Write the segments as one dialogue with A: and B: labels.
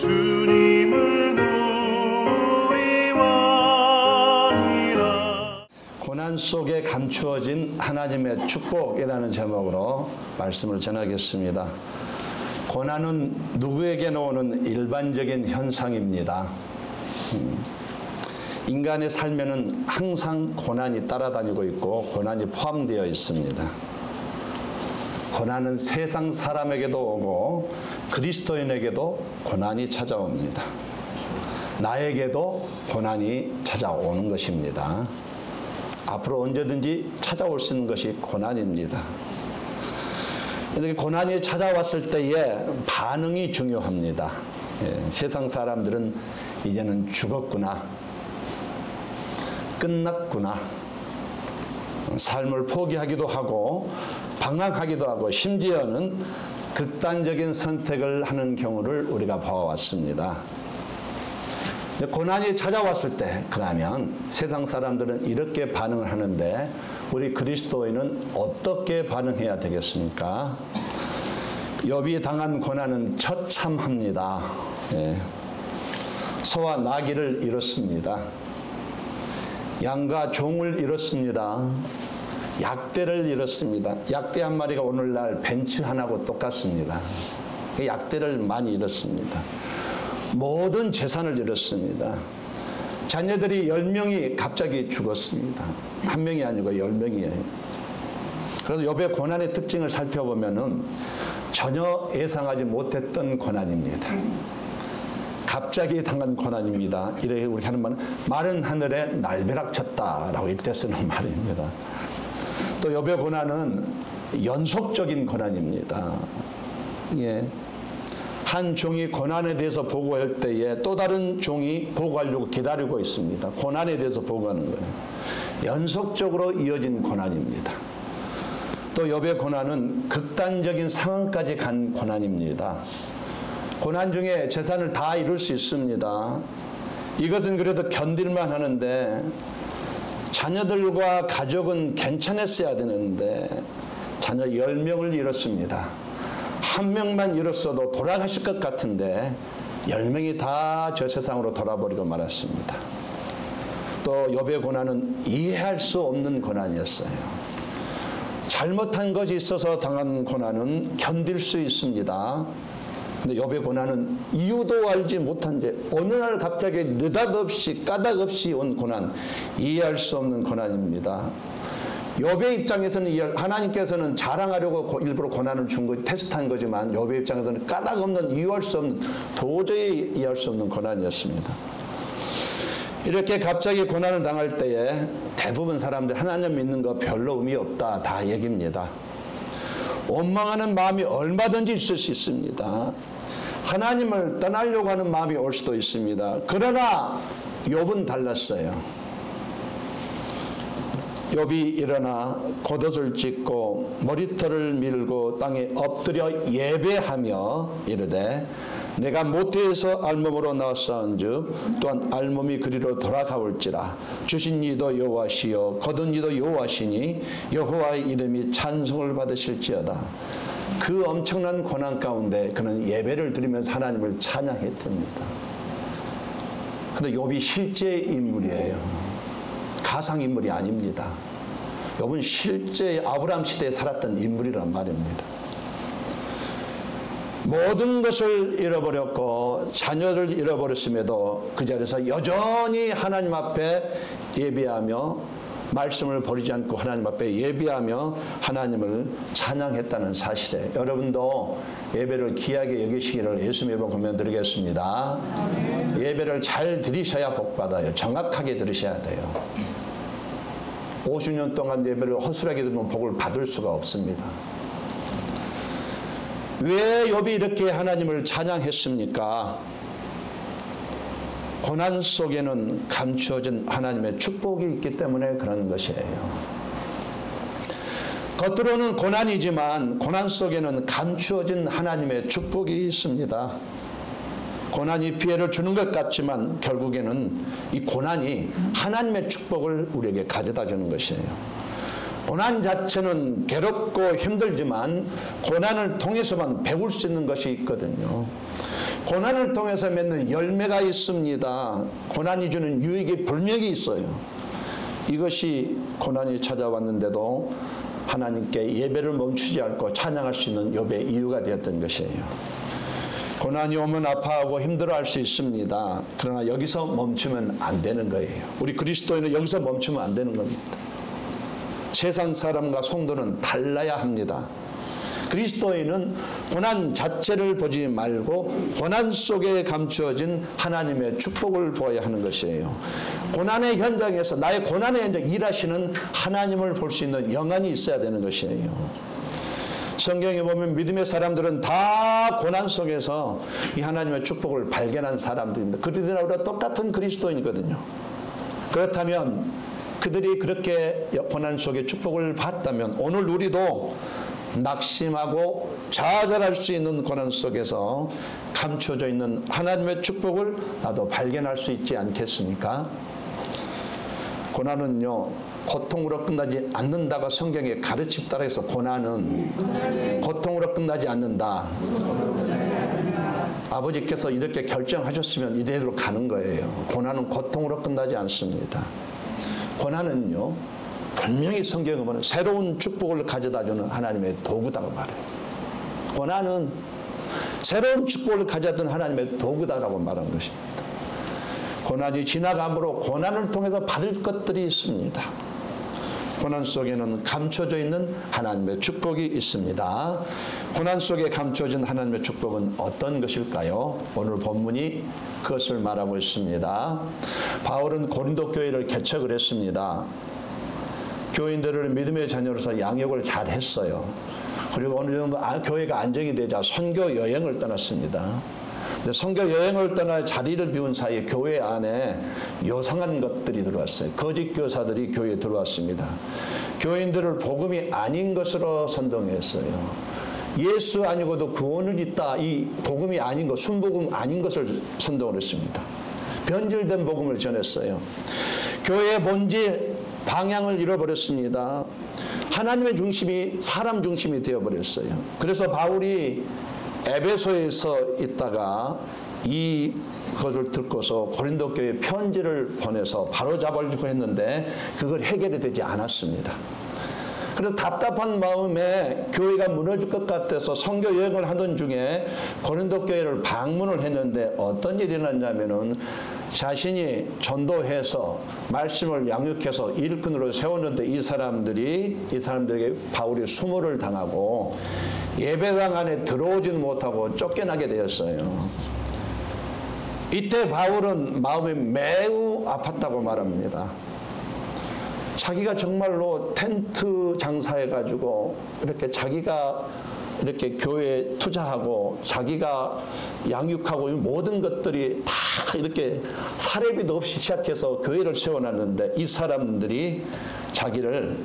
A: 주님은 우리 왕이라.
B: 고난 속에 감추어진 하나님의 축복이라는 제목으로 말씀을 전하겠습니다. 고난은 누구에게나 오는 일반적인 현상입니다. 인간의 삶에는 항상 고난이 따라다니고 있고 고난이 포함되어 있습니다. 고난은 세상 사람에게도 오고 그리스도인에게도 고난이 찾아옵니다. 나에게도 고난이 찾아오는 것입니다. 앞으로 언제든지 찾아올 수 있는 것이 고난입니다. 이렇게 고난이 찾아왔을 때의 반응이 중요합니다. 세상 사람들은 이제는 죽었구나, 끝났구나, 삶을 포기하기도 하고 방황하기도 하고 심지어는 극단적인 선택을 하는 경우를 우리가 봐왔습니다. 고난이 찾아왔을 때 그러면 세상 사람들은 이렇게 반응을 하는데 우리 그리스도인은 어떻게 반응해야 되겠습니까? 욥이 당한 고난은 처참합니다. 소와 나귀를 잃었습니다. 양과 종을 잃었습니다. 약대를 잃었습니다. 약대 한 마리가 오늘날 벤츠 하나하고 똑같습니다. 약대를 많이 잃었습니다. 모든 재산을 잃었습니다. 자녀들이 10명이 갑자기 죽었습니다. 한 명이 아니고 10명이에요. 그래서 욥의 고난의 특징을 살펴보면은 전혀 예상하지 못했던 고난입니다. 갑자기 당한 고난입니다. 이렇게 우리 하는 말은 마른 하늘에 날벼락 쳤다라고 이때 쓰는 말입니다. 또 욥의 고난은 연속적인 고난입니다. 한 종이 고난에 대해서 보고할 때에 또 다른 종이 보고하려고 기다리고 있습니다. 고난에 대해서 보고하는 거예요. 연속적으로 이어진 고난입니다. 또 욥의 고난은 극단적인 상황까지 간 고난입니다. 고난 중에 재산을 다 잃을 수 있습니다. 이것은 그래도 견딜만 하는데 자녀들과 가족은 괜찮았어야 되는데 자녀 10명을 잃었습니다. 한 명만 잃었어도 돌아가실 것 같은데 10명이 다 저 세상으로 돌아버리고 말았습니다. 또 욥의 고난은 이해할 수 없는 고난이었어요. 잘못한 것이 있어서 당한 고난은 견딜 수 있습니다. 근데 욥의 고난은 이유도 알지 못한 채 어느 날 갑자기 느닷없이 까닭없이 온 고난, 이해할 수 없는 고난입니다. 욥의 입장에서는 하나님께서는 자랑하려고 일부러 고난을 준 거 테스트한 거지만 욥의 입장에서는 까닭없는, 이해할 수 없는, 도저히 이해할 수 없는 고난이었습니다. 이렇게 갑자기 고난을 당할 때에 대부분 사람들 하나님 믿는 거 별로 의미 없다 다 얘기입니다. 원망하는 마음이 얼마든지 있을 수 있습니다. 하나님을 떠나려고 하는 마음이 올 수도 있습니다. 그러나 욥은 달랐어요. 욥이 일어나 겉옷을 찢고 머리털을 밀고 땅에 엎드려 예배하며 이르되 내가 모태에서 알몸으로 나왔사온즉 또한 알몸이 그리로 돌아가올지라. 주신 이도 여호와시요 거둔 이도 여호와시니 여호와의 이름이 찬송을 받으실지어다. 그 엄청난 고난 가운데 그는 예배를 드리면서 하나님을 찬양했답니다. 그런데 욥이 실제 인물이에요. 가상인물이 아닙니다. 욥은 실제 아브라함 시대에 살았던 인물이란 말입니다. 모든 것을 잃어버렸고 자녀를 잃어버렸음에도 그 자리에서 여전히 하나님 앞에 예배하며 말씀을 버리지 않고 하나님 앞에 예배하며 하나님을 찬양했다는 사실에 여러분도 예배를 귀하게 여기시기를 예수님의 이름으로 권면드리겠습니다. 예배를 잘 드리셔야 복받아요. 정확하게 들으셔야 돼요. 50년 동안 예배를 허술하게 들으면 복을 받을 수가 없습니다. 왜 욥이 이렇게 하나님을 찬양했습니까? 고난 속에는 감추어진 하나님의 축복이 있기 때문에 그런 것이에요. 겉으로는 고난이지만 고난 속에는 감추어진 하나님의 축복이 있습니다. 고난이 피해를 주는 것 같지만 결국에는 이 고난이 하나님의 축복을 우리에게 가져다 주는 것이에요. 고난 자체는 괴롭고 힘들지만 고난을 통해서만 배울 수 있는 것이 있거든요. 고난을 통해서 맺는 열매가 있습니다. 고난이 주는 유익이 분명히 있어요. 이것이 고난이 찾아왔는데도 하나님께 예배를 멈추지 않고 찬양할 수 있는 욥의 이유가 되었던 것이에요. 고난이 오면 아파하고 힘들어할 수 있습니다. 그러나 여기서 멈추면 안 되는 거예요. 우리 그리스도인은 여기서 멈추면 안 되는 겁니다. 세상 사람과 성도는 달라야 합니다. 그리스도인은 고난 자체를 보지 말고 고난 속에 감추어진 하나님의 축복을 보아야 하는 것이에요. 고난의 현장에서 나의 고난의 현장 일하시는 하나님을 볼 수 있는 영안이 있어야 되는 것이에요. 성경에 보면 믿음의 사람들은 다 고난 속에서 이 하나님의 축복을 발견한 사람들입니다. 그들이나 우리가 똑같은 그리스도인이거든요. 그렇다면 그들이 그렇게 고난 속에 축복을 받다면 오늘 우리도 낙심하고 좌절할 수 있는 고난 속에서 감춰져 있는 하나님의 축복을 나도 발견할 수 있지 않겠습니까? 고난은요 고통으로 끝나지 않는다가 성경의 가르침 따라서 고난은 고통으로 끝나지 않는다. 아버지께서 이렇게 결정하셨으면 이대로 가는 거예요. 고난은 고통으로 끝나지 않습니다. 고난은요 분명히 성경에 보면 새로운 축복을 가져다주는 하나님의 도구다고 말해요. 고난은 새로운 축복을 가져다주는 하나님의 도구다라고 말하는 것입니다. 고난이 지나감으로 고난을 통해서 받을 것들이 있습니다. 고난 속에는 감춰져 있는 하나님의 축복이 있습니다. 고난 속에 감춰진 하나님의 축복은 어떤 것일까요? 오늘 본문이 그것을 말하고 있습니다. 바울은 고린도 교회를 개척을 했습니다. 교인들을 믿음의 자녀로서 양육을 잘 했어요. 그리고 어느 정도 교회가 안정이 되자 선교 여행을 떠났습니다. 근데 선교 여행을 떠나 자리를 비운 사이에 교회 안에 요상한 것들이 들어왔어요. 거짓 교사들이 교회에 들어왔습니다. 교인들을 복음이 아닌 것으로 선동했어요. 예수 아니고도 구원은 있다. 이 복음이 아닌 것, 순복음 아닌 것을 선동을 했습니다. 변질된 복음을 전했어요. 교회의 본질, 방향을 잃어버렸습니다. 하나님의 중심이 사람 중심이 되어버렸어요. 그래서 바울이 에베소에서 있다가 이것을 듣고서 고린도 교회에 편지를 보내서 바로잡으려고 했는데 그걸 해결이 되지 않았습니다. 그래서 답답한 마음에 교회가 무너질 것 같아서 선교 여행을 하던 중에 고린도 교회를 방문을 했는데 어떤 일이 일어났냐면은 자신이 전도해서 말씀을 양육해서 일꾼으로 세웠는데 이 사람들에게 바울이 수모를 당하고 예배당 안에 들어오지는 못하고 쫓겨나게 되었어요. 이때 바울은 마음이 매우 아팠다고 말합니다. 자기가 정말로 텐트 장사해가지고 이렇게 자기가 이렇게 교회에 투자하고 자기가 양육하고 이 모든 것들이 다 이렇게 사례비도 없이 시작해서 교회를 세워놨는데 이 사람들이 자기를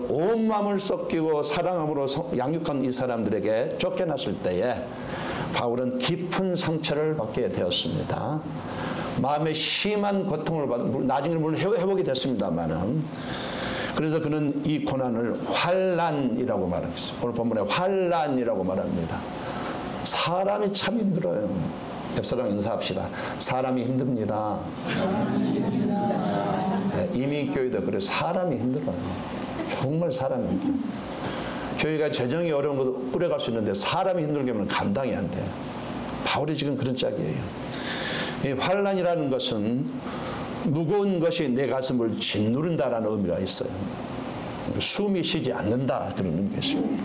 B: 온 마음을 쏟기고 사랑함으로 양육한 이 사람들에게 쫓겨났을 때에 바울은 깊은 상처를 받게 되었습니다. 마음에 심한 고통을 받은, 나중에 물론 회복이 됐습니다만은, 그래서 그는 이 고난을 환난이라고 말하겠습니다. 오늘 본문에 환난이라고 말합니다. 사람이 참 힘들어요. 옆 사람 인사합시다. 사람이 힘듭니다. 네, 이민교회도 그래 사람이 힘들어요. 정말 사람이 힘들어요. 교회가 재정이 어려운 것도 꾸려갈 수 있는데 사람이 힘들게 하면 감당이 안 돼요. 바울이 지금 그런 짝이에요. 이 환난이라는 것은 무거운 것이 내 가슴을 짓누른다라는 의미가 있어요. 숨이 쉬지 않는다 그런 의미가 있습니다.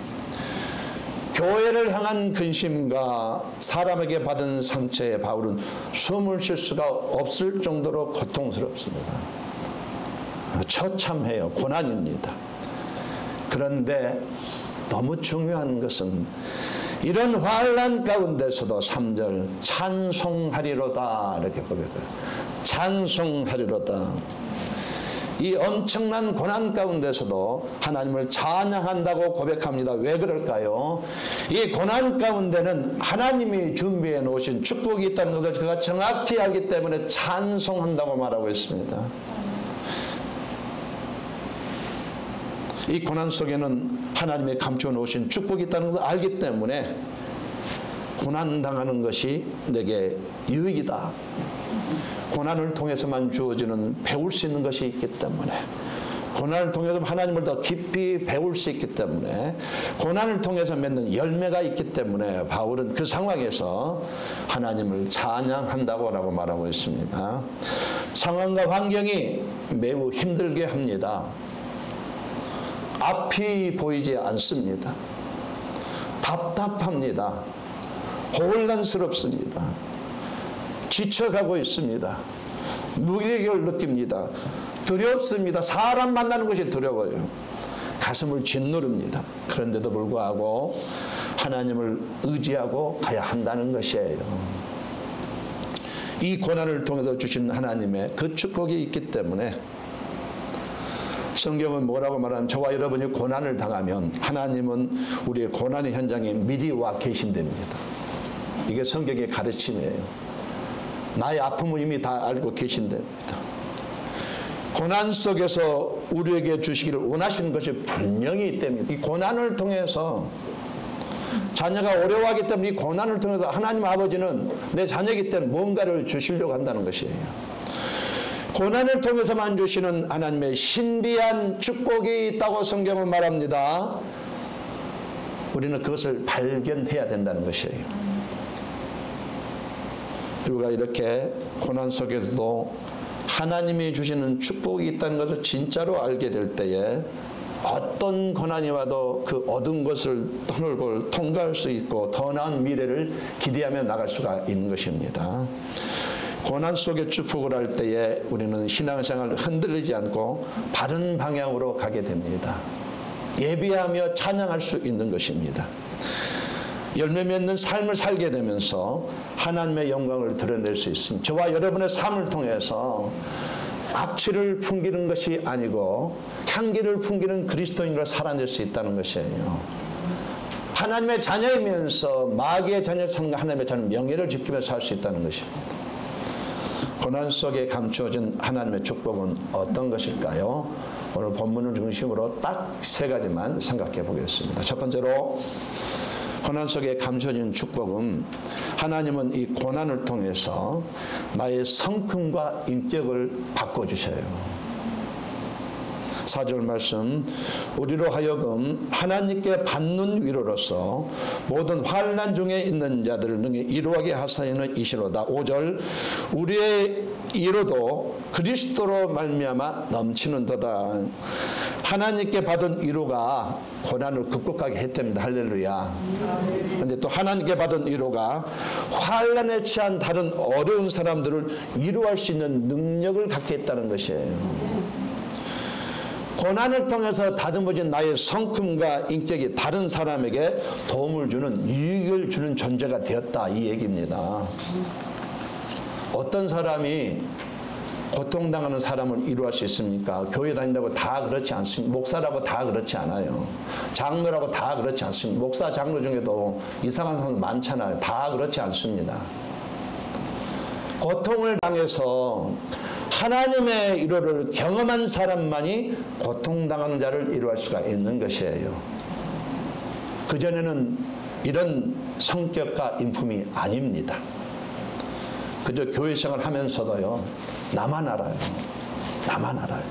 B: 교회를 향한 근심과 사람에게 받은 상처에 바울은 숨을 쉴 수가 없을 정도로 고통스럽습니다. 처참해요. 고난입니다. 그런데 너무 중요한 것은 이런 환난 가운데서도 3절 찬송하리로다 이렇게 고백해요. 찬송하리로다. 이 엄청난 고난 가운데서도 하나님을 찬양한다고 고백합니다. 왜 그럴까요? 이 고난 가운데는 하나님이 준비해 놓으신 축복이 있다는 것을 그가 정확히 알기 때문에 찬송한다고 말하고 있습니다. 이 고난 속에는 하나님이 감춰 놓으신 축복이 있다는 것을 알기 때문에 고난당하는 것이 내게 유익이다. 고난을 통해서만 주어지는 배울 수 있는 것이 있기 때문에, 고난을 통해서 하나님을 더 깊이 배울 수 있기 때문에, 고난을 통해서 맺는 열매가 있기 때문에 바울은 그 상황에서 하나님을 찬양한다고 말하고 있습니다. 상황과 환경이 매우 힘들게 합니다. 앞이 보이지 않습니다. 답답합니다. 혼란스럽습니다. 지쳐가고 있습니다. 무기력을 느낍니다. 두렵습니다. 사람 만나는 것이 두려워요. 가슴을 짓누릅니다. 그런데도 불구하고 하나님을 의지하고 가야 한다는 것이에요. 이 고난을 통해서 주신 하나님의 그 축복이 있기 때문에 성경은 뭐라고 말하면, 저와 여러분이 고난을 당하면 하나님은 우리의 고난의 현장에 미리 와 계신답니다. 이게 성경의 가르침이에요. 나의 아픔을 이미 다 알고 계신답니다. 고난 속에서 우리에게 주시기를 원하시는 것이 분명히 있답니다. 이 고난을 통해서 자녀가 어려워하기 때문에, 이 고난을 통해서 하나님 아버지는 내 자녀이기 때문에 뭔가를 주시려고 한다는 것이에요. 고난을 통해서만 주시는 하나님의 신비한 축복이 있다고 성경은 말합니다. 우리는 그것을 발견해야 된다는 것이에요. 우리가 이렇게 고난 속에서도 하나님이 주시는 축복이 있다는 것을 진짜로 알게 될 때에 어떤 고난이 와도 그 얻은 것을 터널고 통과할 수 있고 더 나은 미래를 기대하며 나갈 수가 있는 것입니다. 고난 속에 축복을 할 때에 우리는 신앙생활을 흔들리지 않고 바른 방향으로 가게 됩니다. 예비하며 찬양할 수 있는 것입니다. 열매 맺는 삶을 살게 되면서 하나님의 영광을 드러낼 수 있습니다. 저와 여러분의 삶을 통해서 악취를 풍기는 것이 아니고 향기를 풍기는 그리스도인으로 살아낼 수 있다는 것이에요. 하나님의 자녀이면서 마귀의 자녀처럼 하나님의 자녀 명예를 지키며 살 수 있다는 것입니다. 고난 속에 감추어진 하나님의 축복은 어떤 것일까요? 오늘 본문을 중심으로 딱 세 가지만 생각해 보겠습니다. 첫 번째로, 고난 속에 감춰진 축복은, 하나님은 이 고난을 통해서 나의 성품과 인격을 바꿔주셔요. 4절 말씀, 우리로 하여금 하나님께 받는 위로로서 모든 환난 중에 있는 자들을 능히 이루하게 하사이는 이시로다. 5절, 우리의 위로도 그리스도로 말미암아 넘치는도다. 하나님께 받은 위로가 고난을 극복하게 했답니다. 할렐루야. 그런데 또 하나님께 받은 위로가 환난에 처한 다른 어려운 사람들을 위로할 수 있는 능력을 갖게 했다는 것이에요. 고난을 통해서 다듬어진 나의 성품과 인격이 다른 사람에게 도움을 주는, 유익을 주는 존재가 되었다, 이 얘기입니다. 어떤 사람이 고통당하는 사람을 위로할 수 있습니까? 교회 다닌다고 다 그렇지 않습니다. 목사라고 다 그렇지 않아요. 장로라고 다 그렇지 않습니다. 목사, 장로 중에도 이상한 사람 많잖아요. 다 그렇지 않습니다. 고통을 당해서 하나님의 위로를 경험한 사람만이 고통당하는 자를 위로할 수가 있는 것이에요. 그전에는 이런 성격과 인품이 아닙니다. 그저 교회 생활 하면서도요, 나만 알아요. 나만 알아요.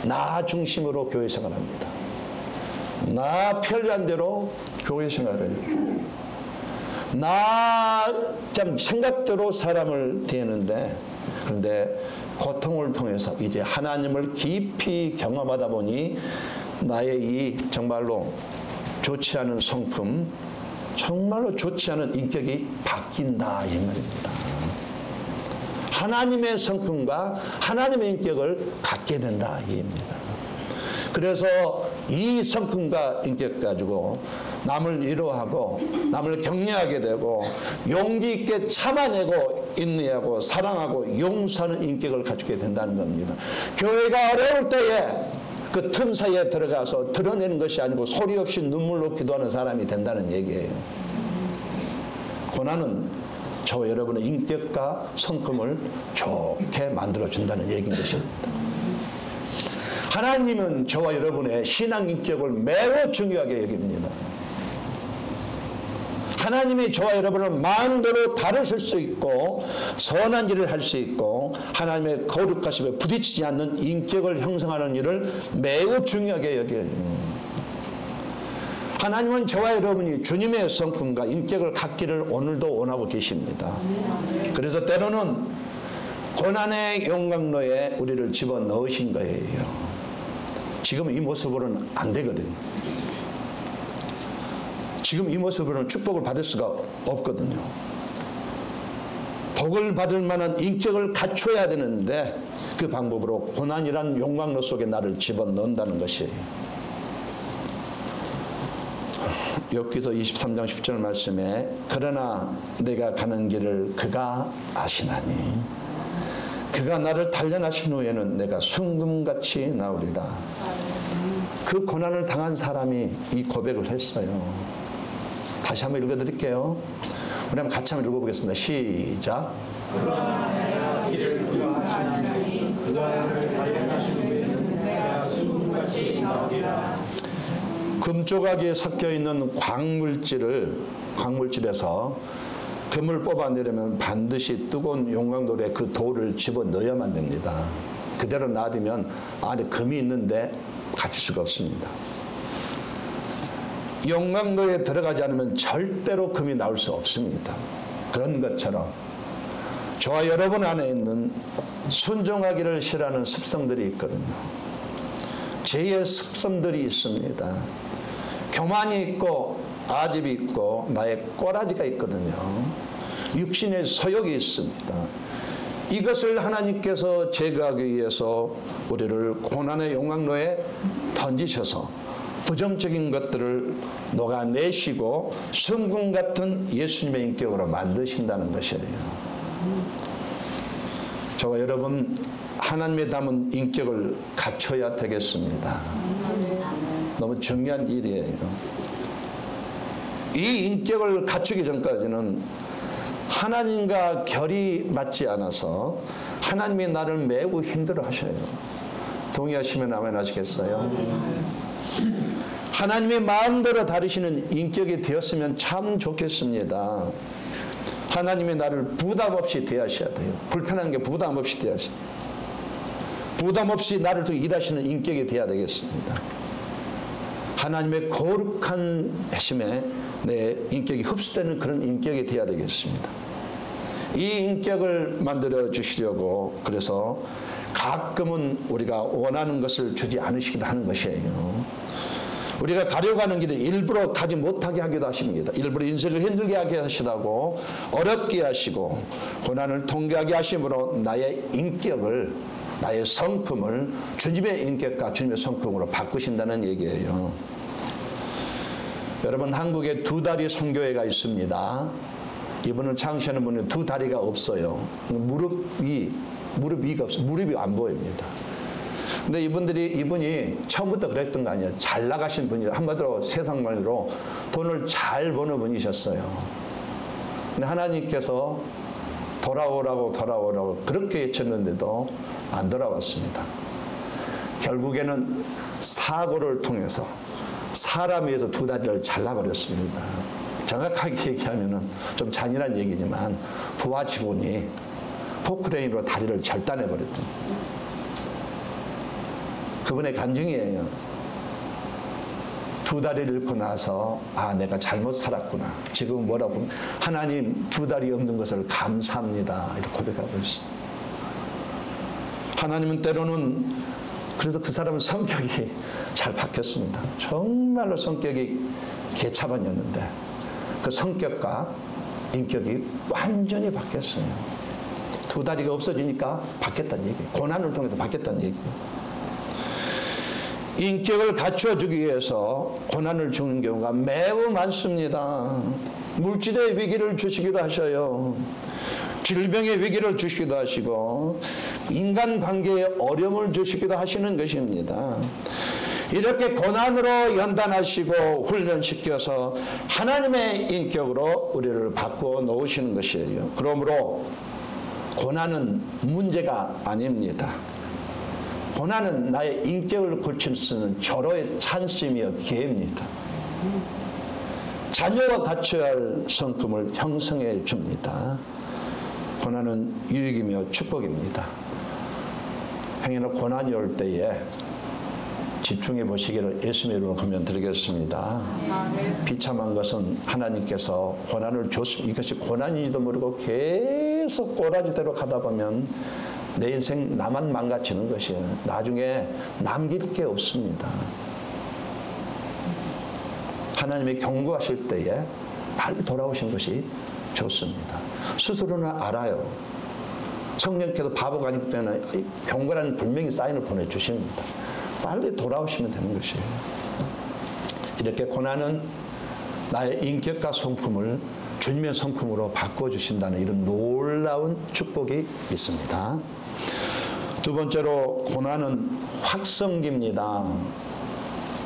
B: 나 중심으로 교회 생활합니다. 나 편리한 대로 교회 생활을 해요. 나 그냥 생각대로 사람을 대하는데, 그런데 고통을 통해서 이제 하나님을 깊이 경험하다 보니 나의 이 정말로 좋지 않은 성품, 정말로 좋지 않은 인격이 바뀐다, 이 말입니다. 하나님의 성품과 하나님의 인격을 갖게 된다, 이 얘기입니다. 그래서 이 성품과 인격 가지고 남을 위로하고 남을 격려하게 되고 용기 있게 참아내고 인내하고 사랑하고 용서하는 인격을 갖추게 된다는 겁니다. 교회가 어려울 때에 그 틈 사이에 들어가서 드러내는 것이 아니고 소리 없이 눈물로 기도하는 사람이 된다는 얘기예요. 고난은 저와 여러분의 인격과 성품을 좋게 만들어준다는 얘기인 것입니다. 하나님은 저와 여러분의 신앙 인격을 매우 중요하게 여깁니다. 하나님이 저와 여러분을 마음대로 다루실 수 있고 선한 일을 할 수 있고 하나님의 거룩하심에 부딪히지 않는 인격을 형성하는 일을 매우 중요하게 여겨요. 하나님은 저와 여러분이 주님의 성품과 인격을 갖기를 오늘도 원하고 계십니다. 그래서 때로는 고난의 용광로에 우리를 집어넣으신 거예요. 지금 이 모습으로는 안 되거든요. 지금 이 모습으로는 축복을 받을 수가 없거든요. 복을 받을 만한 인격을 갖춰야 되는데 그 방법으로 고난이란 용광로 속에 나를 집어넣는다는 것이에요. 욥기서 23장 10절 말씀에 그러나 내가 가는 길을 그가 아시나니 그가 나를 단련하신 후에는 내가 순금같이 나오리라. 그 고난을 당한 사람이 이 고백을 했어요. 다시 한번 읽어드릴게요. 우리 한번 같이 한번 읽어보겠습니다. 시작.
A: 그러나 내가 길을 그가 아시나니 그가 나를 단련하신 후에는 내가 순금같이 나오리라.
B: 금조각이 섞여 있는 광물질에서 금을 뽑아내려면 반드시 뜨거운 용광돌에 그 돌을 집어넣어야만 됩니다. 그대로 놔두면 안에 금이 있는데 가질 수가 없습니다. 용광로에 들어가지 않으면 절대로 금이 나올 수 없습니다. 그런 것처럼 저와 여러분 안에 있는 순종하기를 싫어하는 습성들이 있거든요. 죄의 습성들이 있습니다. 교만이 있고 아집이 있고 나의 꼬라지가 있거든요. 육신의 소욕이 있습니다. 이것을 하나님께서 제거하기 위해서 우리를 고난의 용광로에 던지셔서 부정적인 것들을 녹아내시고 순금 같은 예수님의 인격으로 만드신다는 것이에요. 저와 여러분 하나님의 담은 인격을 갖춰야 되겠습니다. 너무 중요한 일이에요. 이 인격을 갖추기 전까지는 하나님과 결이 맞지 않아서 하나님이 나를 매우 힘들어 하셔요. 동의하시면 아멘 하시겠어요? 하나님의 마음대로 다루시는 인격이 되었으면 참 좋겠습니다. 하나님이 나를 부담 없이 대하셔야 돼요. 불편한 게 부담 없이 대하셔야 돼요. 부담 없이 나를 두고 일하시는 인격이 되어야 되겠습니다. 하나님의 거룩한 하심에 내 인격이 흡수되는 그런 인격이 되어야 되겠습니다. 이 인격을 만들어 주시려고 그래서 가끔은 우리가 원하는 것을 주지 않으시기도 하는 것이에요. 우리가 가려고 하는 길을 일부러 가지 못하게 하기도 하십니다. 일부러 인생을 힘들게 하게 하시다고 어렵게 하시고 고난을 통과하게 하심으로 나의 인격을 나의 성품을 주님의 인격과 주님의 성품으로 바꾸신다는 얘기예요. 여러분 한국에 두 다리 선교회가 있습니다. 이분을 창시하는 분은 두 다리가 없어요. 무릎 위가 없어요. 무릎이 안 보입니다. 근데 이분이 처음부터 그랬던 거 아니에요. 잘 나가신 분이에요. 한마디로 세상 말로 돈을 잘 버는 분이셨어요. 근데 하나님께서 돌아오라고 그렇게 외쳤는데도 안 돌아왔습니다. 결국에는 사고를 통해서 사람 위에서 두 다리를 잘라버렸습니다. 정확하게 얘기하면 좀 잔인한 얘기지만 부하 직원이 포크레인으로 다리를 절단해버렸습니다. 그분의 간증이에요. 두 다리를 잃고 나서 내가 잘못 살았구나. 지금 뭐라고 하나님 두 다리 없는 것을 감사합니다. 이렇게 고백하고 있습니다. 하나님은 때로는 그래도 그 사람은 성격이 잘 바뀌었습니다. 정말로 성격이 개차반이었는데 그 성격과 인격이 완전히 바뀌었어요. 두 다리가 없어지니까 바뀌었다는 얘기예요. 고난을 통해서 바뀌었다는 얘기예요. 인격을 갖춰주기 위해서 고난을 주는 경우가 매우 많습니다. 물질의 위기를 주시기도 하셔요. 질병의 위기를 주시기도 하시고 인간관계에 어려움을 주시기도 하시는 것입니다. 이렇게 고난으로 연단하시고 훈련시켜서 하나님의 인격으로 우리를 바꾸어 놓으시는 것이에요. 그러므로 고난은 문제가 아닙니다. 고난은 나의 인격을 고칠 수 있는 절호의 찬스이며 기회입니다. 자녀가 갖춰야 할 성품을 형성해 줍니다. 고난은 유익이며 축복입니다. 행여나 고난이 올 때에 집중해 보시기를 예수님의 이름으로 권면드리겠습니다. 비참한 것은 하나님께서 고난을 줬습니다. 이것이 고난인지도 모르고 계속 꼬라지대로 가다 보면 내 인생 나만 망가지는 것이에요. 나중에 남길 게 없습니다. 하나님이 경고하실 때에 빨리 돌아오신 것이 좋습니다. 스스로는 알아요. 성령께서 바보가 아니기 때문에 경고라는 분명히 사인을 보내주십니다. 빨리 돌아오시면 되는 것이에요. 이렇게 고난은 나의 인격과 성품을 주님의 성품으로 바꿔주신다는 이런 놀라운 축복이 있습니다. 두 번째로 고난은 확성기입니다.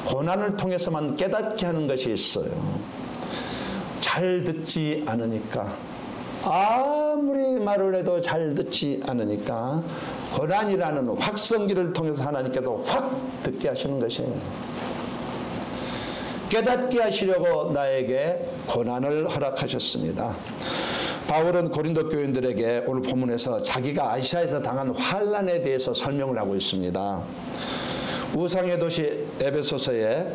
B: 고난을 통해서만 깨닫게 하는 것이 있어요. 잘 듣지 않으니까, 아무리 말을 해도 잘 듣지 않으니까 고난이라는 확성기를 통해서 하나님께서 확 듣게 하시는 것이에요. 깨닫게 하시려고 나에게 고난을 허락하셨습니다. 바울은 고린도 교인들에게 오늘 본문에서 자기가 아시아에서 당한 환난에 대해서 설명을 하고 있습니다. 우상의 도시 에베소서에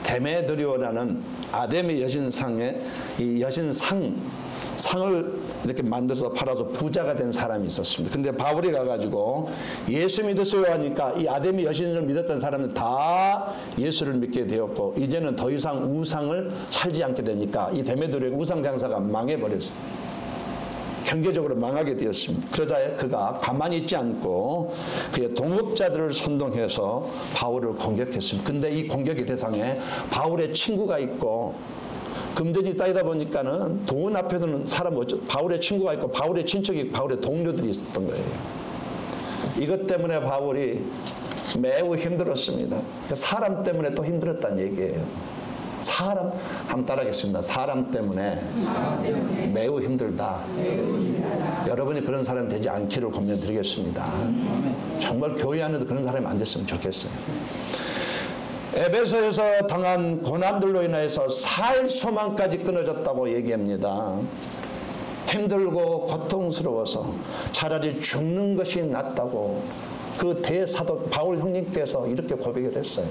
B: 데메드리오라는 아데미 여신상의 이 상을 이렇게 만들어서 팔아서 부자가 된 사람이 있었습니다. 근데 바울이 가가지고 예수 믿으세요 하니까 이 아데미 여신을 믿었던 사람은 다 예수를 믿게 되었고, 이제는 더 이상 우상을 살지 않게 되니까 이 데메드리오의 우상 장사가 망해버렸어요. 경제적으로 망하게 되었습니다. 그러자 그가 가만히 있지 않고 그의 동업자들을 선동해서 바울을 공격했습니다. 근데 이 공격의 대상에 바울의 친구가 있고, 금전이 쌓이다 보니까는 돈 앞에서는 바울의 친구가 있고 바울의 친척이 있고 바울의 동료들이 있었던 거예요. 이것 때문에 바울이 매우 힘들었습니다. 사람 때문에 또 힘들었다는 얘기예요. 한번 따라하겠습니다. 사람 때문에 매우 힘들다. 여러분이 그런 사람이 되지 않기를 권면드리겠습니다. 정말 교회 안에도 그런 사람이 안 됐으면 좋겠어요. 에베소에서 당한 고난들로 인해서 살 소망까지 끊어졌다고 얘기합니다. 힘들고 고통스러워서 차라리 죽는 것이 낫다고 그 대사도 바울 형님께서 이렇게 고백을 했어요.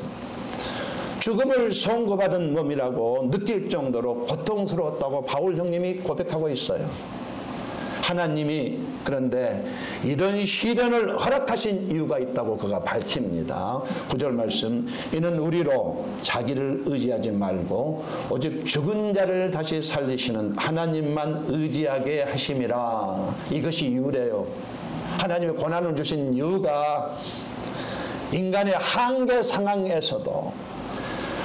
B: 죽음을 선고받은 몸이라고 느낄 정도로 고통스러웠다고 바울 형님이 고백하고 있어요. 하나님이 그런데 이런 시련을 허락하신 이유가 있다고 그가 밝힙니다. 9절 말씀, 이는 우리로 자기를 의지하지 말고 오직 죽은 자를 다시 살리시는 하나님만 의지하게 하심이라. 이것이 이유래요. 하나님의 고난을 주신 이유가 인간의 한계 상황에서도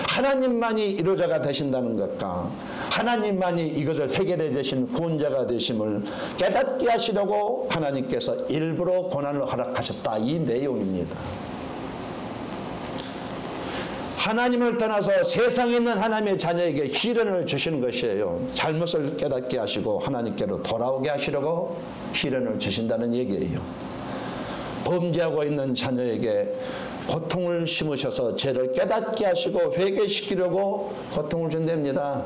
B: 하나님만이 이루자가 되신다는 것과 하나님만이 이것을 해결해 주신 구원자가 되심을 깨닫게 하시려고 하나님께서 일부러 고난을 허락하셨다. 이 내용입니다. 하나님을 떠나서 세상에 있는 하나님의 자녀에게 시련을 주시는 것이에요. 잘못을 깨닫게 하시고 하나님께로 돌아오게 하시려고 시련을 주신다는 얘기예요. 범죄하고 있는 자녀에게 고통을 심으셔서 죄를 깨닫게 하시고 회개시키려고 고통을 준답니다.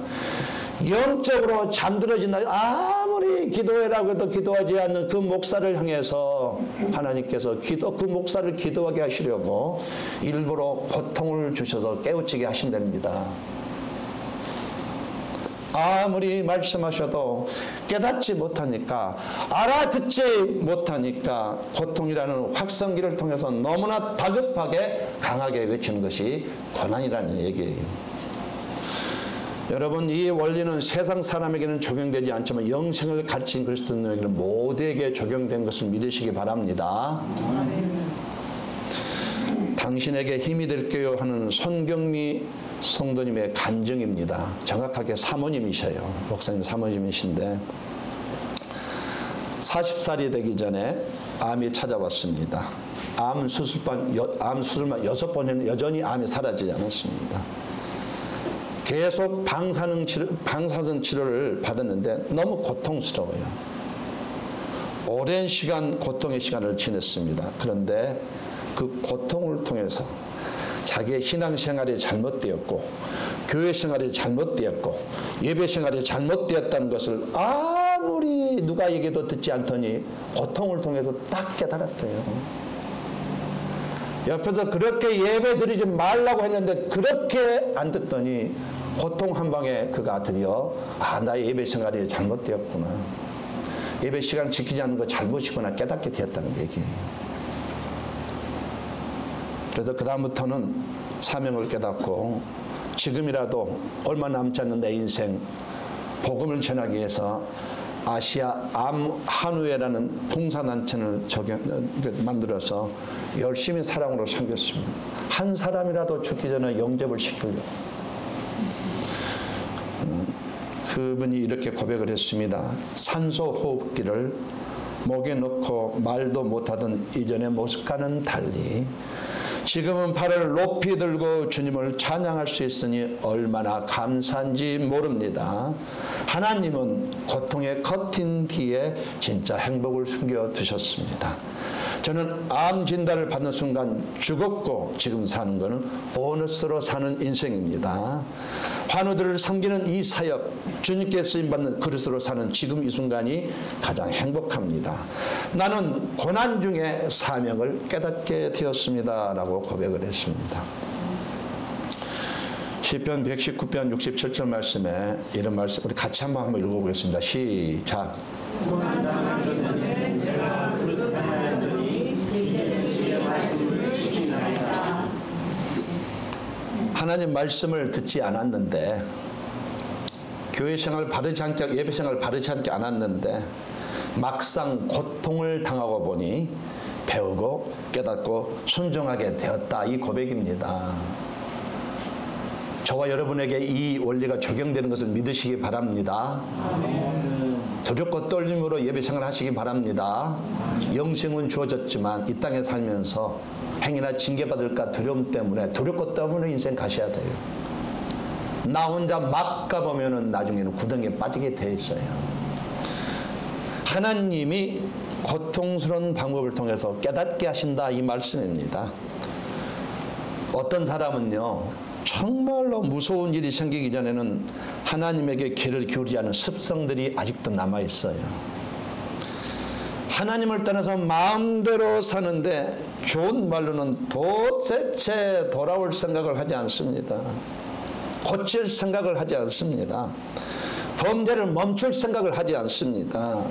B: 영적으로 잠들어진다. 아무리 기도해라고 해도 기도하지 않는 그 목사를 향해서 하나님께서 그 목사를 기도하게 하시려고 일부러 고통을 주셔서 깨우치게 하신답니다. 아무리 말씀하셔도 깨닫지 못하니까, 알아듣지 못하니까 고통이라는 확성기를 통해서 너무나 다급하게 강하게 외치는 것이 고난이라는 얘기예요. 여러분, 이 원리는 세상 사람에게는 적용되지 않지만 영생을 가르친 그리스도인에게는 모두에게 적용된 것을 믿으시기 바랍니다. 당신에게 힘이 될게요 하는 손경미 성도님의 간증입니다. 정확하게 사모님이셔요. 목사님 사모님이신데 40살이 되기 전에 암이 찾아왔습니다. 암 수술만 6번에는 여전히 암이 사라지지 않았습니다. 계속 방사선 치료를 받았는데 너무 고통스러워요. 오랜 시간 고통의 시간을 지냈습니다. 그런데 그 고통을 통해서 자기의 신앙생활이 잘못되었고 교회 생활이 잘못되었고 예배 생활이 잘못되었다는 것을 아무리 누가 얘기도 듣지 않더니 고통을 통해서 딱 깨달았대요. 옆에서 그렇게 예배 드리지 말라고 했는데 그렇게 안 듣더니 고통 한 방에 그가 드디어 나의 예배 생활이 잘못되었구나. 예배 시간 지키지 않는 거 잘못이구나 깨닫게 되었다는 얘기예요. 그래서 그 다음부터는 사명을 깨닫고 지금이라도 얼마 남지 않는 내 인생 복음을 전하기 위해서 아시아 한우회라는 봉사단체를 만들어서 열심히 사랑으로 섬겼습니다. 한 사람이라도 죽기 전에 영접을 시키려고. 그분이 이렇게 고백을 했습니다. 산소 호흡기를 목에 넣고 말도 못하던 이전의 모습과는 달리 지금은 발을 높이 들고 주님을 찬양할 수 있으니 얼마나 감사한지 모릅니다. 하나님은 고통의 커튼 뒤에 진짜 행복을 숨겨두셨습니다. 저는 암 진단을 받는 순간 죽었고 지금 사는 것은 보너스로 사는 인생입니다. 환우들을 섬기는 이 사역, 주님께 쓰임받는 그릇으로 사는 지금 이 순간이 가장 행복합니다. 나는 고난 중에 사명을 깨닫게 되었습니다. 라고 고백을 했습니다. 시편 119편 67절 말씀에 이런 말씀 우리 같이 한번 읽어보겠습니다. 시작.
A: 고난당하기 전에 내가 그릇 하나였더니 이제는 주의 말씀을 지키나이다.
B: 하나님 말씀을 듣지 않았는데 교회 생활 바르지 않게 예배 생활 바르지 않게 않았는데 막상 고통을 당하고 보니 배우고 깨닫고 순종하게 되었다. 이 고백입니다. 저와 여러분에게 이 원리가 적용되는 것을 믿으시기 바랍니다. 두렵고 떨림으로 예배 생활을 하시기 바랍니다. 영생은 주어졌지만 이 땅에 살면서 행위나 징계받을까 두려움 때문에 두렵고 때문에 인생 가셔야 돼요. 나 혼자 막 가보면 나중에는 구덩이에 빠지게 돼 있어요. 하나님이 고통스러운 방법을 통해서 깨닫게 하신다 이 말씀입니다. 어떤 사람은요 정말로 무서운 일이 생기기 전에는 하나님에게 귀를 기울이지 않은 습성들이 아직도 남아있어요. 하나님을 떠나서 마음대로 사는데 좋은 말로는 도대체 돌아올 생각을 하지 않습니다. 고칠 생각을 하지 않습니다. 범죄를 멈출 생각을 하지 않습니다.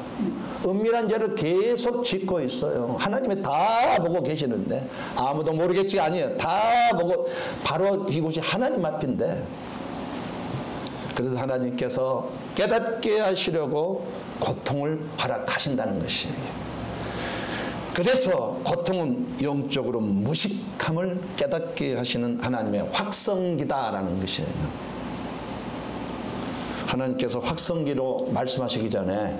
B: 은밀한 죄를 계속 짓고 있어요. 하나님이 다 보고 계시는데 아무도 모르겠지 아니에요. 다 보고 바로 이곳이 하나님 앞인데 그래서 하나님께서 깨닫게 하시려고 고통을 허락하신다는 것이에요. 그래서 고통은 영적으로 무식함을 깨닫게 하시는 하나님의 확성기다라는 것이에요. 하나님께서 확성기로 말씀하시기 전에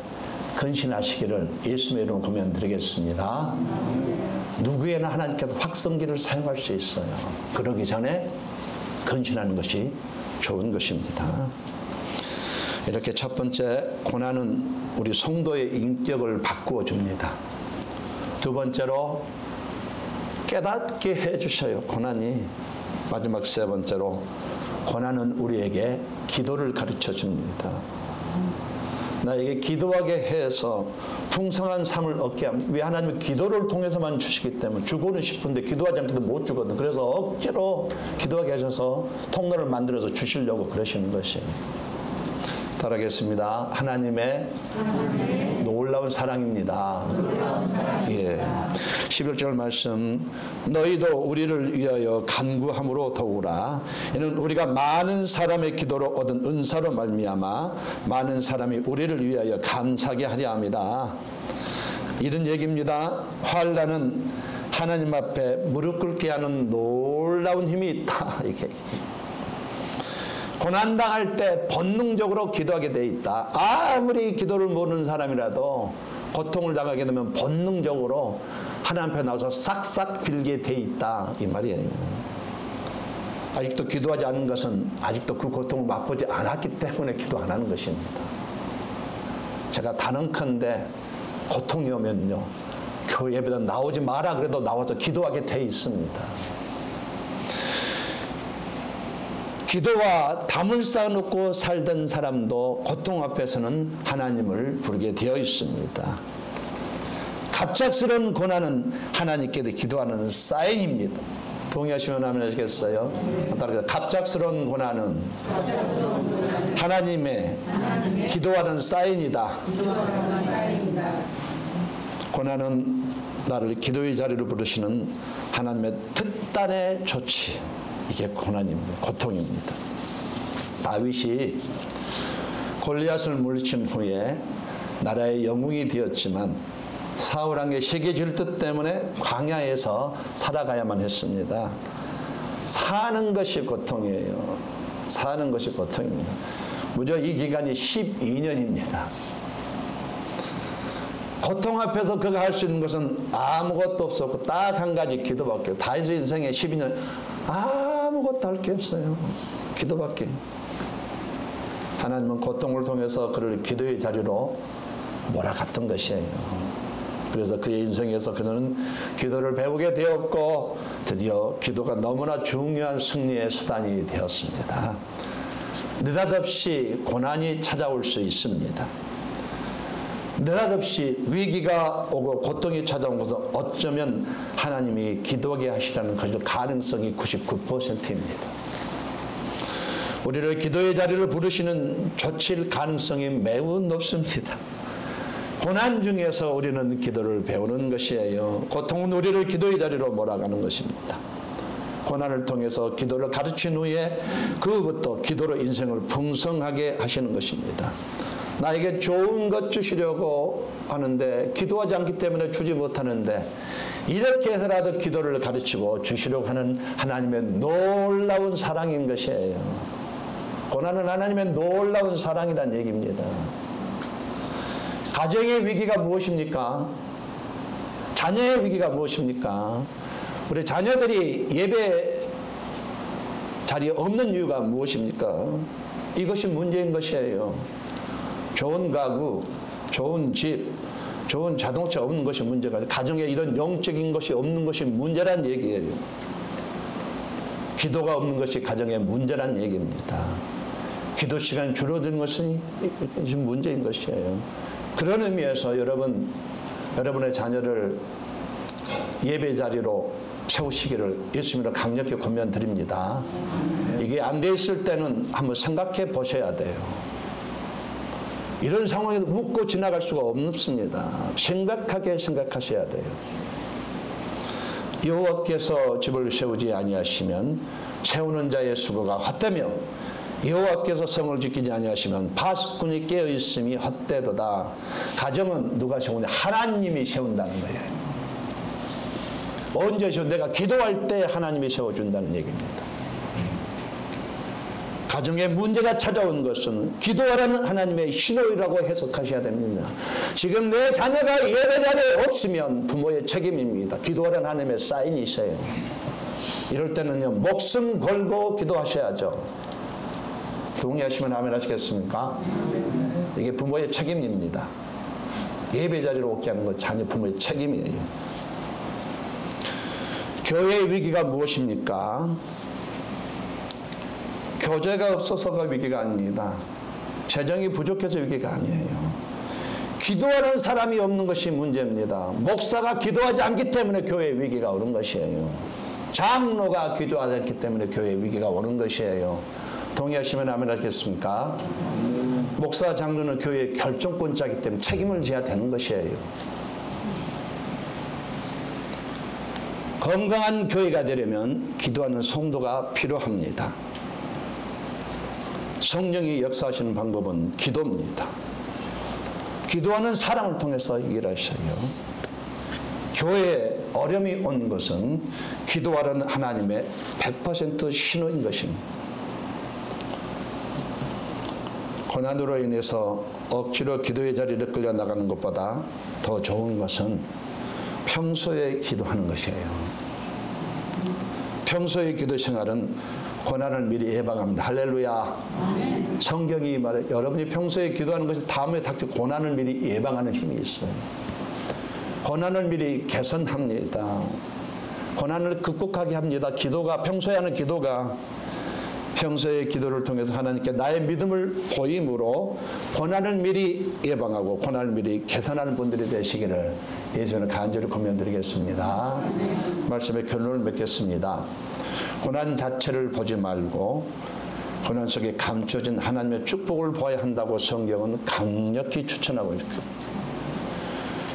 B: 근신하시기를 예수님의 이름으로 권면드리겠습니다. 누구에나 하나님께서 확성기를 사용할 수 있어요. 그러기 전에 근신하는 것이 좋은 것입니다. 이렇게 첫 번째 고난은 우리 성도의 인격을 바꾸어 줍니다. 두 번째로 깨닫게 해주셔요. 고난이. 마지막 세 번째로 고난은 우리에게 기도를 가르쳐 줍니다. 나에게 기도하게 해서 풍성한 삶을 얻게 합니다. 왜 하나님은 기도를 통해서만 주시기 때문에 주고는 싶은데 기도하지 않고도 못 주거든요. 그래서 억지로 기도하게 하셔서 통로를 만들어서 주시려고 그러시는 것이에요. 따라하겠습니다. 하나님의 놀라운 사랑입니다. 예. 11절 말씀 너희도 우리를 위하여 간구함으로 더우라. 이는 우리가 많은 사람의 기도로 얻은 은사로 말미암아 많은 사람이 우리를 위하여 감사하게 하려 함이라. 이런 얘기입니다. 환난은 하나님 앞에 무릎 꿇게 하는 놀라운 힘이 있다. 이렇게. 고난당할 때 본능적으로 기도하게 돼 있다. 아무리 기도를 모르는 사람이라도 고통을 당하게 되면 본능적으로 하나님 앞에 나와서 싹싹 빌게 돼 있다. 이 말이에요. 아직도 기도하지 않은 것은 아직도 그 고통을 맛보지 않았기 때문에 기도 안 하는 것입니다. 제가 단언컨대 고통이 오면요 교회 예배당 나오지 마라 그래도 나와서 기도하게 돼 있습니다. 기도와 담을 쌓아놓고 살던 사람도 고통 앞에서는 하나님을 부르게 되어 있습니다. 갑작스러운 고난은 하나님께 기도하는 사인입니다. 동의하시면 하면 하시겠어요? 갑작스러운 고난은 하나님의 기도하는 사인이다. 고난은 나를 기도의 자리로 부르시는 하나님의 특단의 조치. 이게 고난입니다. 고통입니다. 다윗이 골리앗을 물리친 후에 나라의 영웅이 되었지만 사울 왕의 세계 질투 때문에 광야에서 살아가야만 했습니다. 사는 것이 고통이에요. 사는 것이 고통입니다. 무려 이 기간이 12년입니다. 고통 앞에서 그가 할 수 있는 것은 아무것도 없었고 딱 한 가지 기도밖에 없어요. 다윗의 인생에 12년 아무것도 할 게 없어요. 기도밖에. 하나님은 고통을 통해서 그를 기도의 자리로 몰아갔던 것이에요. 그래서 그의 인생에서 그는 기도를 배우게 되었고 드디어 기도가 너무나 중요한 승리의 수단이 되었습니다. 느닷없이 고난이 찾아올 수 있습니다. 느닷없이 위기가 오고 고통이 찾아온 것은 어쩌면 하나님이 기도하게 하시라는 것일 가능성이 99%입니다. 우리를 기도의 자리를 부르시는 조칠 가능성이 매우 높습니다. 고난 중에서 우리는 기도를 배우는 것이에요. 고통은 우리를 기도의 자리로 몰아가는 것입니다. 고난을 통해서 기도를 가르친 후에 그부터 기도로 인생을 풍성하게 하시는 것입니다. 나에게 좋은 것 주시려고 하는데 기도하지 않기 때문에 주지 못하는데 이렇게 해서라도 기도를 가르치고 주시려고 하는 하나님의 놀라운 사랑인 것이에요. 고난은 하나님의 놀라운 사랑이라는 얘기입니다. 가정의 위기가 무엇입니까? 자녀의 위기가 무엇입니까? 우리 자녀들이 예배 자리에 없는 이유가 무엇입니까? 이것이 문제인 것이에요. 좋은 가구, 좋은 집, 좋은 자동차 없는 것이 문제가 아니라 가정에 이런 영적인 것이 없는 것이 문제란 얘기예요. 기도가 없는 것이 가정의 문제란 얘기입니다. 기도 시간이 줄어든 것은 문제인 것이에요. 그런 의미에서 여러분의 자녀를 예배 자리로 세우시기를 예수님으로 강력히 권면드립니다. 이게 안 돼 있을 때는 한번 생각해 보셔야 돼요. 이런 상황에서 웃고 지나갈 수가 없습니다. 심각하게 생각하셔야 돼요. 여호와께서 집을 세우지 아니하시면 세우는 자의 수고가 헛되며 여호와께서 성을 지키지 아니하시면 파수꾼이 깨어있음이 헛되도다. 가정은 누가 세우냐? 하나님이 세운다는 거예요. 언제 세워? 내가 기도할 때 하나님이 세워준다는 얘기입니다. 가정에 문제가 찾아온 것은 기도하라는 하나님의 신호이라고 해석하셔야 됩니다. 지금 내 자녀가 예배 자리에 없으면 부모의 책임입니다. 기도하라는 하나님의 사인이 있어요. 이럴 때는요, 목숨 걸고 기도하셔야죠. 동의하시면 아멘 하시겠습니까? 이게 부모의 책임입니다. 예배 자리로 오게 하는 건 자녀 부모의 책임이에요. 교회의 위기가 무엇입니까? 교재가 없어서가 위기가 아닙니다. 재정이 부족해서 위기가 아니에요. 기도하는 사람이 없는 것이 문제입니다. 목사가 기도하지 않기 때문에 교회의 위기가 오는 것이에요. 장로가 기도하지 않기 때문에 교회의 위기가 오는 것이에요. 동의하시면 아멘 하겠습니까? 목사 장로는 교회의 결정권자이기 때문에 책임을 져야 되는 것이에요. 건강한 교회가 되려면 기도하는 성도가 필요합니다. 성령이 역사하시는 방법은 기도입니다. 기도하는 사랑을 통해서 일하셔요. 교회에 어려움이 온 것은 기도하라는 하나님의 100% 신호인 것입니다. 고난으로 인해서 억지로 기도의 자리를 끌려나가는 것보다 더 좋은 것은 평소에 기도하는 것이에요. 평소의 기도 생활은 고난을 미리 예방합니다. 할렐루야. 아멘. 성경이 말해 여러분이 평소에 기도하는 것이 다음에 닥칠 고난을 미리 예방하는 힘이 있어요. 고난을 미리 개선합니다. 고난을 극복하게 합니다. 기도가 평소에 하는 기도가 평소의 기도를 통해서 하나님께 나의 믿음을 보임으로 고난을 미리 예방하고 고난을 미리 개선하는 분들이 되시기를 예수는 간절히 권면드리겠습니다. 말씀의 결론을 맺겠습니다. 고난 자체를 보지 말고 고난 속에 감춰진 하나님의 축복을 보아야 한다고 성경은 강력히 추천하고 있습니다.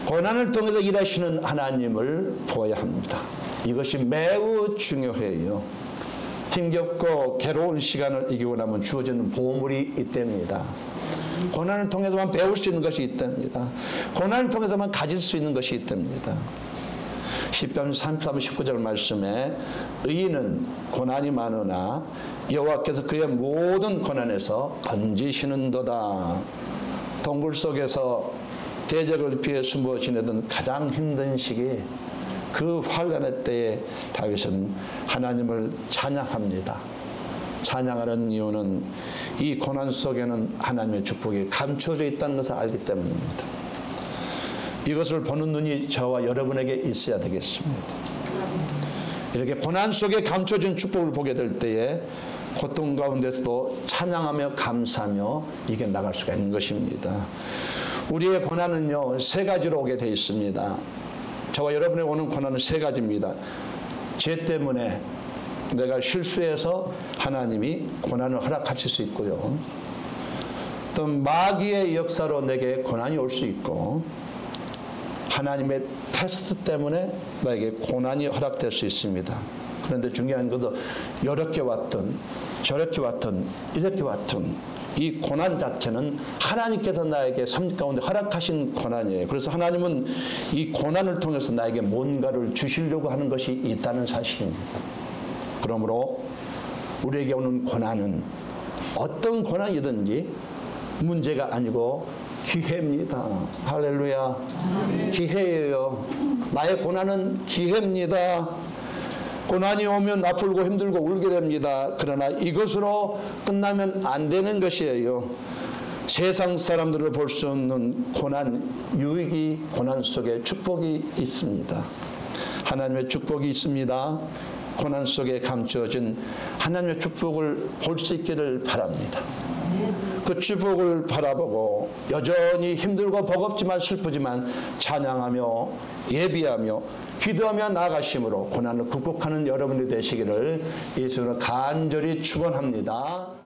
B: 고난을 통해서 일하시는 하나님을 보아야 합니다. 이것이 매우 중요해요. 힘겹고 괴로운 시간을 이기고 나면 주어지는 보물이 있답니다. 고난을 통해서만 배울 수 있는 것이 있답니다. 고난을 통해서만 가질 수 있는 것이 있답니다. 시편 33편 19절 말씀에 의인은 고난이 많으나 여호와께서 그의 모든 고난에서 건지시는도다. 동굴 속에서 대적을 피해 숨어 지내던 가장 힘든 시기, 그 환난의 때에 다윗은 하나님을 찬양합니다. 찬양하는 이유는 이 고난 속에는 하나님의 축복이 감춰져 있다는 것을 알기 때문입니다. 이것을 보는 눈이 저와 여러분에게 있어야 되겠습니다. 이렇게 고난 속에 감춰진 축복을 보게 될 때에 고통 가운데서도 찬양하며 감사하며 이겨나갈 수가 있는 것입니다. 우리의 고난은요, 세 가지로 오게 되어 있습니다. 저와 여러분의 오는 고난은 세 가지입니다. 죄 때문에 내가 실수해서 하나님이 고난을 허락하실 수 있고요. 또 마귀의 역사로 내게 고난이 올 수 있고, 하나님의 테스트 때문에 나에게 고난이 허락될 수 있습니다. 그런데 중요한 것은 이렇게 왔든 저렇게 왔든 이렇게 왔든 이 고난 자체는 하나님께서 나에게 삶 가운데 허락하신 고난이에요. 그래서 하나님은 이 고난을 통해서 나에게 뭔가를 주시려고 하는 것이 있다는 사실입니다. 그러므로 우리에게 오는 고난은 어떤 고난이든지 문제가 아니고 기회입니다. 할렐루야. 기회예요. 나의 고난은 기회입니다. 고난이 오면 아프고 힘들고 울게 됩니다. 그러나 이것으로 끝나면 안 되는 것이에요. 세상 사람들을 볼 수 없는 고난, 유익이 고난 속에 축복이 있습니다. 하나님의 축복이 있습니다. 고난 속에 감추어진 하나님의 축복을 볼 수 있기를 바랍니다. 그 축복을 바라보고 여전히 힘들고 버겁지만 슬프지만 찬양하며 예비하며 기도하며 나아가심으로 고난을 극복하는 여러분이 되시기를 예수로 간절히 축원합니다.